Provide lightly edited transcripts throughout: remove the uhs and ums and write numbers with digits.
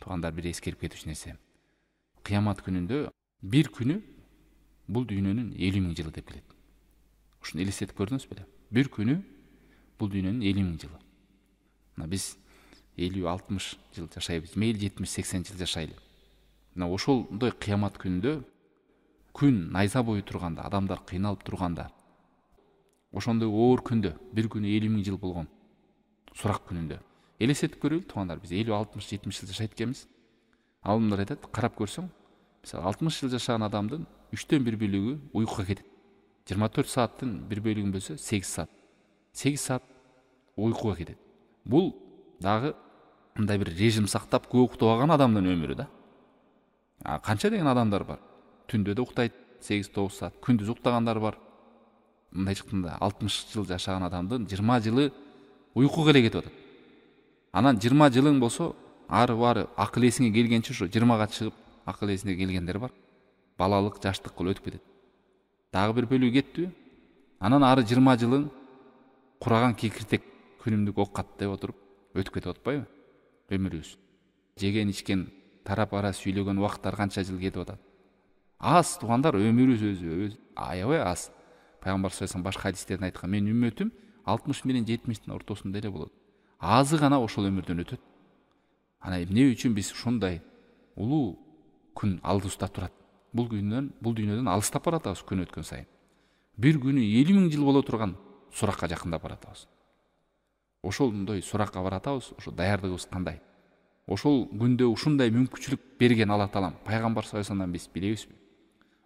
туугандар, бир эскерип кетүүчү нерсе. Кыямат күнүндө бир күнү бул дүйнөнүн 50.000 жылы деп келет. Ушуну элестетип көрдүңүз беле? Бир күнү бул дүйнөнүн 50.000 жылы. Мына биз 50-60 жыл жашайбыз, мейли 70-80 жыл жашайлы. Мына ошондой кыямат күнүндө күн найза бою турганда, адамдар кыйналып турганда, ошондой оор күндө бир күнү 50.000 жыл болгон сурак күнүндө элестетип көрөлү туугандар, биз 50-60-70 жыл жашайт экенбиз. Алымдар айтат, карап көрсөң, мисалы 60 жыл жашаган адамдын 1/3 бөлүгү уйкуга кетет. 24 сааттын 1 бөлүгүн бөлсө 8 саат. 8 саат уйкуга кетет. Бул дагы мындай бир режим сактап көп уктабаган адамдын өмүрү да. Канча деген адамдар бар. Түндө да уктайт 8-9 саат, күндүз уктагандар бар. Мындай чыкканда 60 жыл жашаган адамдын 20 жылы уйкуга эле кетип атат. Анан 20 жылың болсо, ары бары акыл эсиңе келгенче ушу 20га чыгып акыл эсине келгендер бар. Балалык, жаштык кылып өтүп кетет. Дагы бир бөлүгү кетти. Анан ары 20 жылың кураган кекиртек, күнүмдүк оокат деп отуруп өтүп кетип атпайбы? Өмүрүбүз. Жеген, ичкен, тарап ара сүйлөгөн убакыттар канча жыл кетип атат. Аз туугандар, өмүрүбүз өзү аябай аз. Пайгамбар саллаллаху алейхи башка хадистерде айткан, мен үммөтүм 60 менен 70-тин ортосунда эле болот. Азы гана ошол өмүрдөн өтөт. Ана эмне үчүн биз ушундай улуу күн алдыбызда турат? Бул дүйнөдөн алыстап баратабыз күн өткөн сайын. Бир күнү 50.000 жыл боло турган суракка жакындап баратабыз. Ошондой суракка баратабыз, ошо даярдыгыбыз кандай? Ошол күндө ушундай мүмкүнчүлүк берген Алла Таалам пайгамбар саллаллаху алейхи биз билебизби?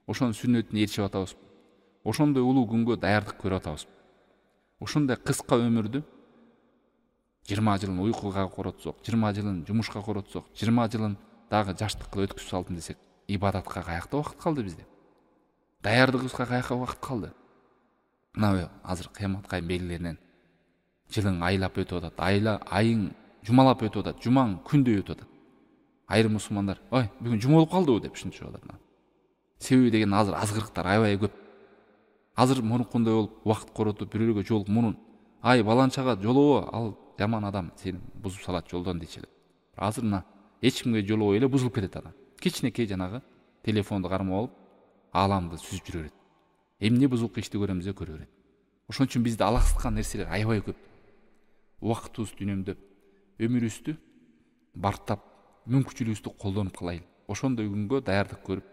Ошонун сүннөтүн ээрчип атабызбы? Ошондой улуу күнгө даярдык көрүп атабызбы? Ошондой кыска өмүрдү 20 жылын уйкуга коротсок, 20 жылын жумушка коротсок, 20 жылын дагы жаштык кылып өткүзүп салдым десек, ибадатка каякта убакыт калды бизде? Даярдыгыбызга каяка убакыт калды? Мына азыр кыяматка белгиленген жылың айлап өтүп атат, айың жумалап өтүп атат, жумаң күндөй өтүп атат. Айрым мусулмандар, ой, бүгүн жума болуп калдыбы деп ушинтип атат. Себеби деген азыр азгырыктар аябай көп. Азыр мурункундай болуп убакыт коротуп, бирөөгө жолук мунун, ай баланчага жолобо, ал жаман адам сени бузуп салат жолдон дечеле. Азыр мына эч кимге жолобой эле бузулуп кетет адам. Кичинекей жанагы телефонду кармап алып, ааламды сүзүп жүрө берет. Эмне бузулук ишти көрөмүз деп көрө берет. Ошон үчүн бизде алаксыткан нерселер аябай көп. Убактыбызды үнөмдөп, өмүрүбүздү бартап, мүмкүнчүлүгүбүздү колдонуп калайлы. Ошондой күнгө даярдык көрүп,